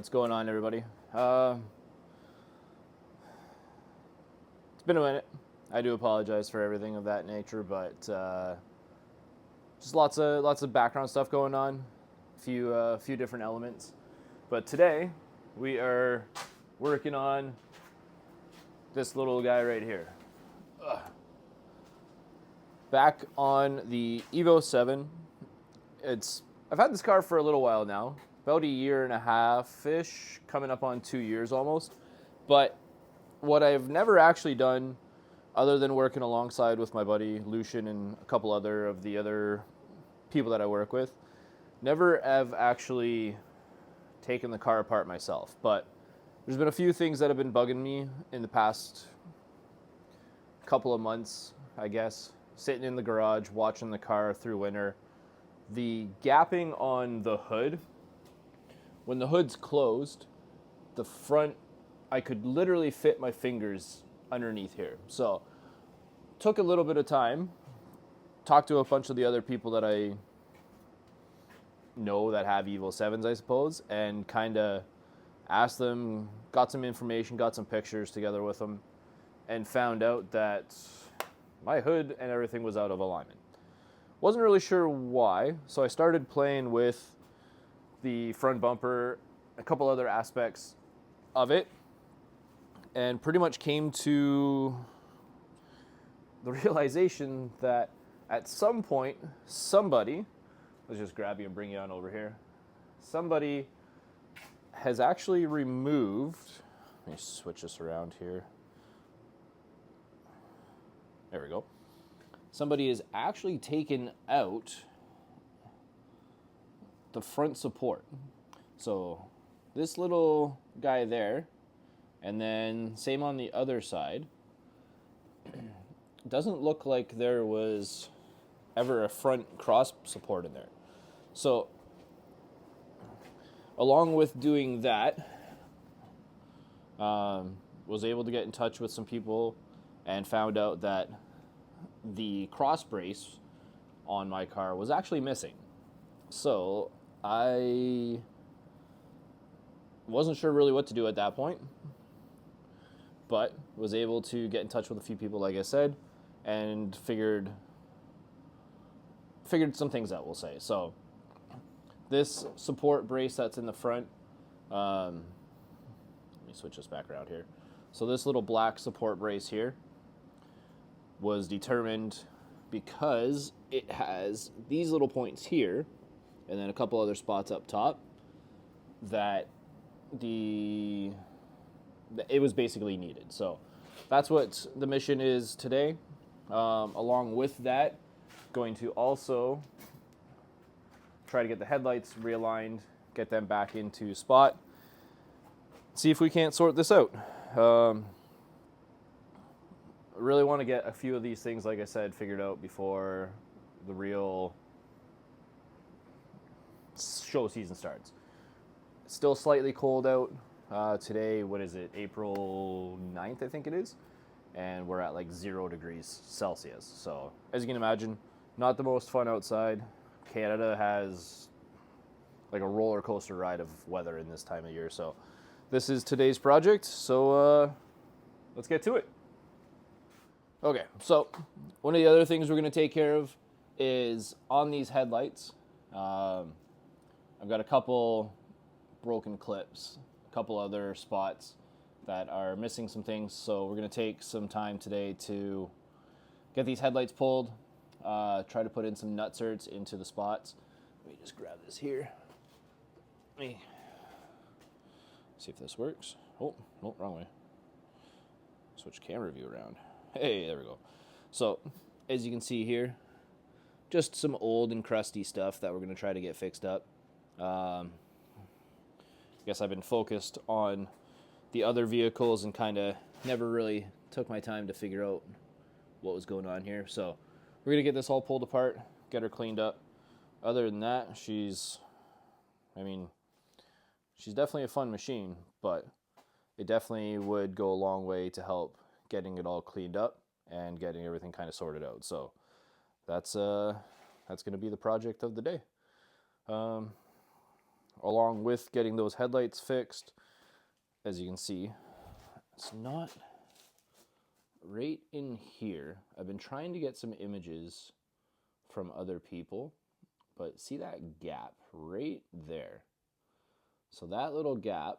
What's going on, everybody? It's been a minute. I do apologize for everything of that nature, but just lots of background stuff going on, few different elements. But today we are working on this little guy right here. Back on the Evo 7. I've had this car for a little while now, about a year and a half-ish, coming up on 2 years almost. But what I've never actually done, other than working alongside with my buddy Lucian and a couple of the other people that I work with, never have actually taken the car apart myself. But there's been a few things that have been bugging me in the past couple of months, I guess. Sitting in the garage, watching the car through winter. The gapping on the hood, when the hood's closed, the front, I could literally fit my fingers underneath here. So, took a little bit of time, talked to a bunch of the other people that I know that have Evo 7s, I suppose, and kind of asked them, got some information, got some pictures together with them, and found out that my hood and everything was out of alignment. Wasn't really sure why, so I started playing with the front bumper, a couple other aspects of it, and pretty much came to the realization that at some point, somebody, let's just grab you and bring you on over here, somebody has actually removed, let me switch this around here. There we go. Somebody has actually taken out the front support. So this little guy there, and then same on the other side. Doesn't look like there was ever a front cross support in there. So along with doing that, was able to get in touch with some people and found out that the cross brace on my car was actually missing. So I wasn't sure really what to do at that point, but was able to get in touch with a few people, like I said, and figured some things out, we'll say. So this support brace that's in the front, let me switch this back around here. So this little black support brace here was determined because it has these little points here and then a couple other spots up top that it was basically needed. So that's what the mission is today. Along with that, going to also try to get the headlights realigned, get them back into spot, see if we can't sort this out. I really want to get a few of these things, like I said, figured out before the real show season starts. It's still slightly cold out. Today, what is it, April 9th, I think it is, and we're at like 0 degrees Celsius. So, as you can imagine, not the most fun outside. Canada has like a roller coaster ride of weather in this time of year. So, this is today's project. So, let's get to it. Okay, so one of the other things we're going to take care of is on these headlights. I've got a couple broken clips, a couple other spots that are missing some things, so we're going to take some time today to get these headlights pulled, try to put in some nutserts into the spots. Let me just grab this here. Let me see if this works. Oh, no, wrong way. Switch camera view around. Hey, there we go. So, as you can see here, just some old and crusty stuff that we're going to try to get fixed up. I guess I've been focused on the other vehicles and kind of never really took my time to figure out what was going on here. So, we're going to get this all pulled apart, get her cleaned up. Other than that, she's definitely a fun machine, but it definitely would go a long way to help getting it all cleaned up and getting everything kind of sorted out. So that's going to be the project of the day. along with getting those headlights fixed, as you can see, it's not right in here. I've been trying to get some images from other people, but see that gap right there? So that little gap,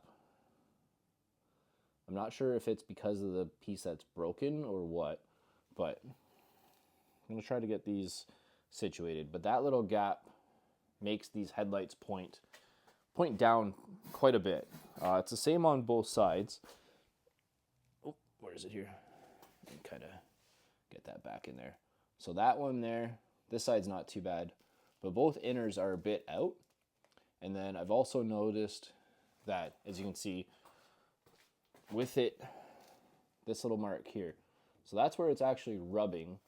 I'm not sure if it's because of the piece that's broken or what, but I'm going to try to get these situated. But that little gap makes these headlights point down quite a bit. It's the same on both sides. Oh, where is it here? Kind of get that back in there. So that one there, this side's not too bad, but both inners are a bit out. And then I've also noticed that, as you can see, with it, this little mark here. So that's where it's actually rubbing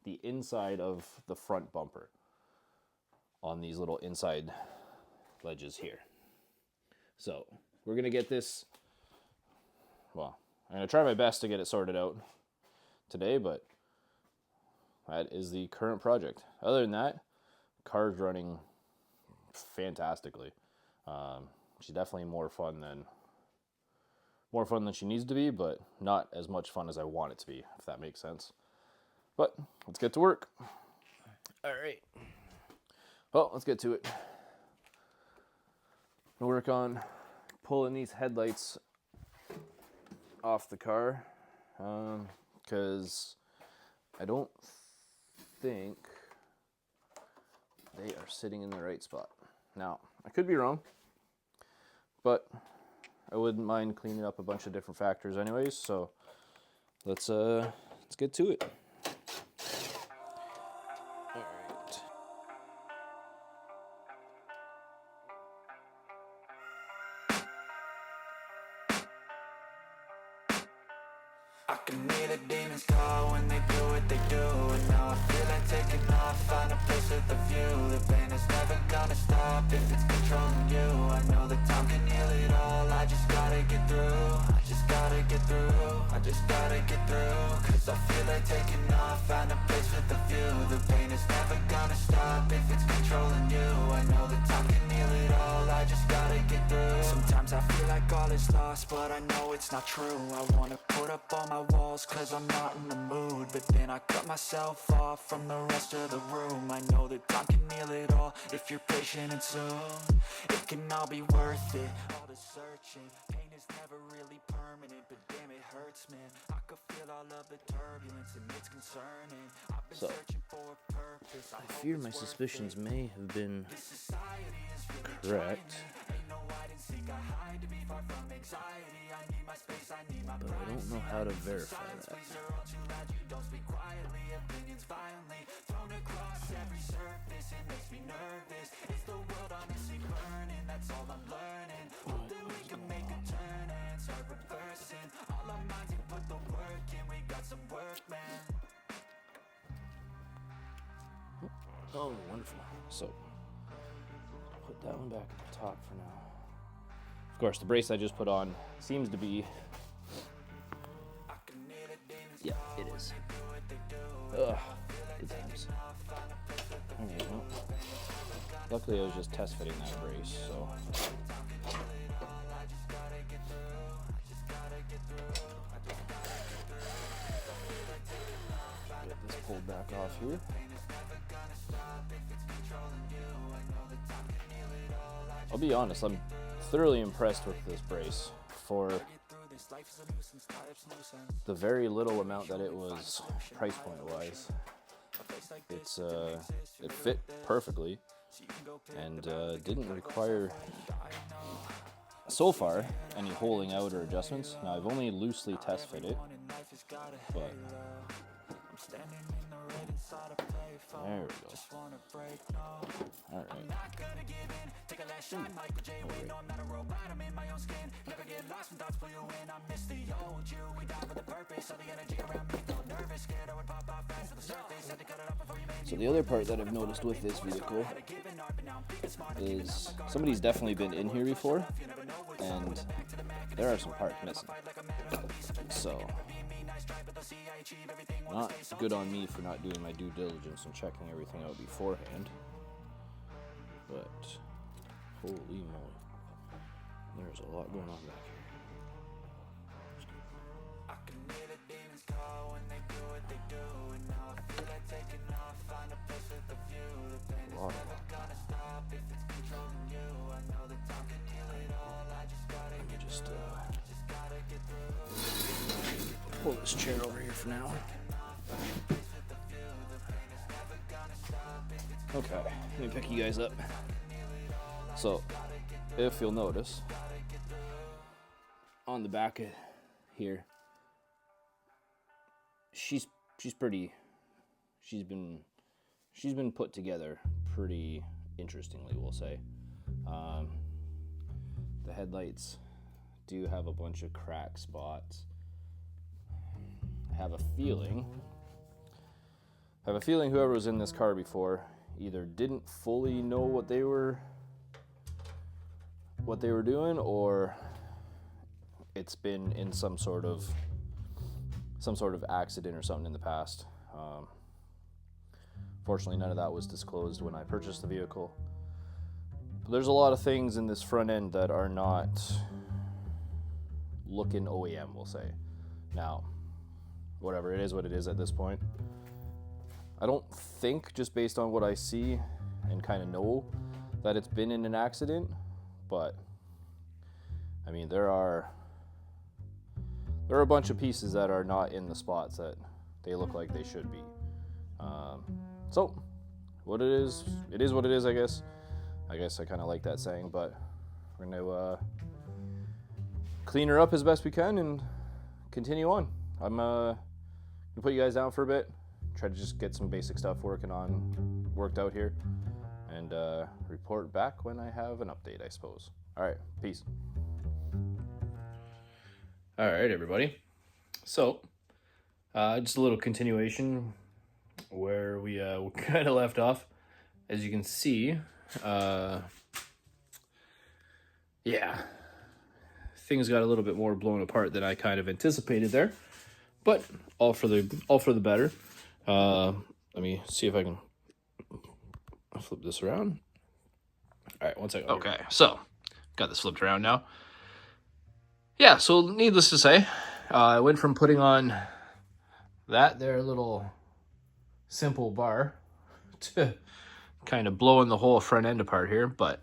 the inside of the front bumper on these little inside ledges here. So we're going to get this, well, I'm going to try my best to get it sorted out today, but that is the current project. Other than that, car's running fantastically. She's definitely more fun than she needs to be, but not as much fun as I want it to be, if that makes sense. But let's get to work. All right. Well, let's get to it. I'll work on pulling these headlights off the car, because I don't think they are sitting in the right spot. Now, I could be wrong, but I wouldn't mind cleaning up a bunch of different factors anyways, so let's get to it. All right. I can hear the demons call when they do what they do, and now I feel like taking off, find a place with a view. The pain is never gonna stop if it's controlling you. I know that time can heal it all, I just gotta get through. I just gotta get through, I just gotta get through. Cause I feel like taking off, find a place with a view. The pain is never gonna stop if it's controlling you. I know that time can heal it all, I just gotta get through. Sometimes I feel like all is lost, but I know it's not true. I wanna put up all my walls cause I'm not in the mood, but then I cut myself off from the rest of the room. I know that time can heal it all if you're patient, and soon it can all be worth it. All the searching, pain is never really permanent, but damn it hurts, man. I could feel all of the turbulence and it's concerning. I've been searching for a purpose. I fear my suspicions may have been correct, but I don't know how to verify that. Oh, wonderful. So, put that one back at the top for now. Of course, the brace I just put on seems to be... Yeah, it is. Ugh, good times. Alright, well, luckily I was just test fitting that brace, so... Get this pulled back off here. I'll be honest, I'm thoroughly impressed with this brace for the very little amount that it was price point wise. It fit perfectly and didn't require so far any holing out or adjustments. Now I've only loosely test fit it, but there we go. All right. So the other part that I've noticed with this vehicle is somebody's definitely been in here before, and there are some parts missing. So not good on me for not doing my due diligence and checking everything out beforehand. But holy moly. There's a lot going on back here. I can hear the demons call when they do what they do, and now I feel like taking off, find a place with a view. The pain is never gonna stop if it's controlling you. I know that time can heal it all. I just gotta get through. Pull this chair over here for now. Okay, let me pick you guys up. So, if you'll notice, on the back here, she's been put together pretty interestingly, we'll say. The headlights do have a bunch of crack spots. I have a feeling whoever was in this car before either didn't fully know what they were doing, or it's been in some sort of accident or something in the past. Fortunately, none of that was disclosed when I purchased the vehicle. But there's a lot of things in this front end that are not looking OEM, we'll say. Now, whatever, it is what it is at this point. I don't think, just based on what I see and kind of know, that it's been in an accident, but I mean, there are a bunch of pieces that are not in the spots that they look like they should be. So what it is what it is, I guess. I kind of like that saying, but we're gonna clean her up as best we can and continue on. I'm gonna put you guys down for a bit, try to just get some basic stuff worked out here, and report back when I have an update, I suppose. All right, peace. All right, everybody. So, just a little continuation where we kind of left off. As you can see, yeah, things got a little bit more blown apart than I kind of anticipated there, but all for the better. Let me see if I can flip this around. All right, one second. Okay, so got this flipped around now. Yeah, so needless to say, I went from putting on that there little simple bar to kind of blowing the whole front end apart here, but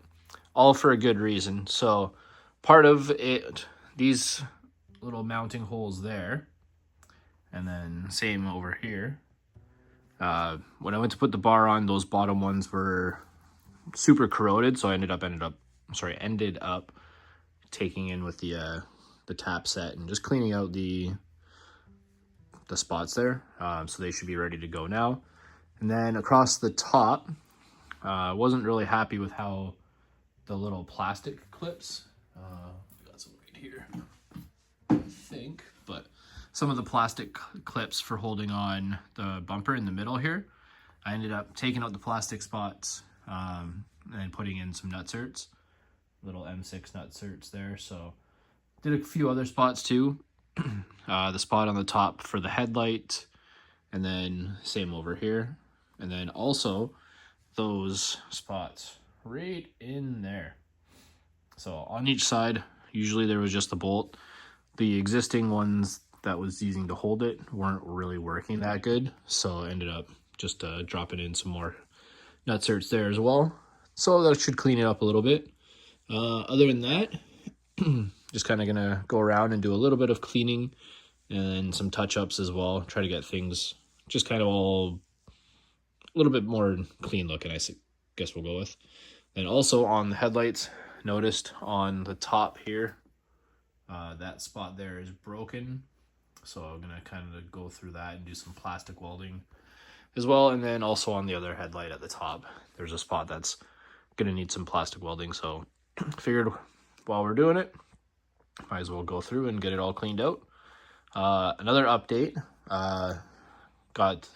all for a good reason. So part of it, these little mounting holes there, and then same over here. When I went to put the bar on, those bottom ones were super corroded, so I ended up taking in with the tap set and just cleaning out the spots there. So they should be ready to go now. And then across the top, wasn't really happy with how the little plastic clips, got some right here, I think, but some of the plastic clips for holding on the bumper in the middle here, I ended up taking out the plastic spots and then putting in some nutserts, little M6 nutserts there. So did a few other spots too. The spot on the top for the headlight, and then same over here, and then also those spots right in there. So on each side, usually there was just a bolt. The existing ones that was using to hold it weren't really working that good, so I ended up just dropping in some more nutserts there as well. So that should clean it up a little bit. Other than that, just kind of gonna go around and do a little bit of cleaning and some touch-ups as well. Try to get things just kind of all a little bit more clean looking, I guess we'll go with. And also on the headlights, noticed on the top here, that spot there is broken. So I'm gonna kind of go through that and do some plastic welding as well. And then also on the other headlight at the top, there's a spot that's gonna need some plastic welding. So figured while we're doing it, might as well go through and get it all cleaned out. Another update, got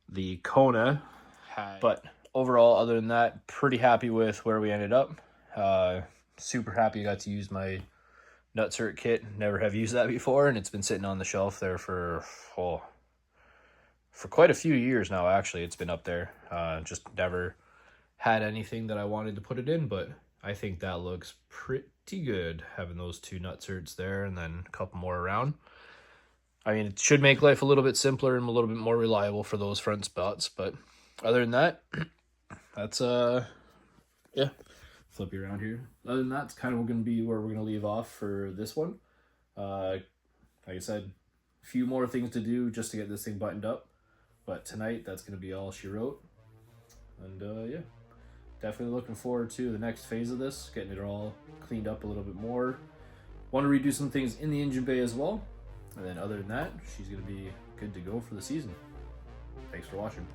the Kona, but overall, other than that, pretty happy with where we ended up. Super happy I got to use my nutsert kit. Never have used that before, and it's been sitting on the shelf there for quite a few years now. Actually, it's been up there. Just never had anything that I wanted to put it in, but I think that looks pretty pretty good having those 2 nut certs there and then a couple more around. I mean, it should make life a little bit simpler and a little bit more reliable for those front spots, but other than that, that's yeah, flip you around here. Other than that, it's kind of going to be where we're going to leave off for this one. Like I said, a few more things to do just to get this thing buttoned up, but tonight that's going to be all she wrote. And yeah, definitely looking forward to the next phase of this, getting it all cleaned up a little bit more. Want to redo some things in the engine bay as well. And then other than that, she's going to be good to go for the season. Thanks for watching.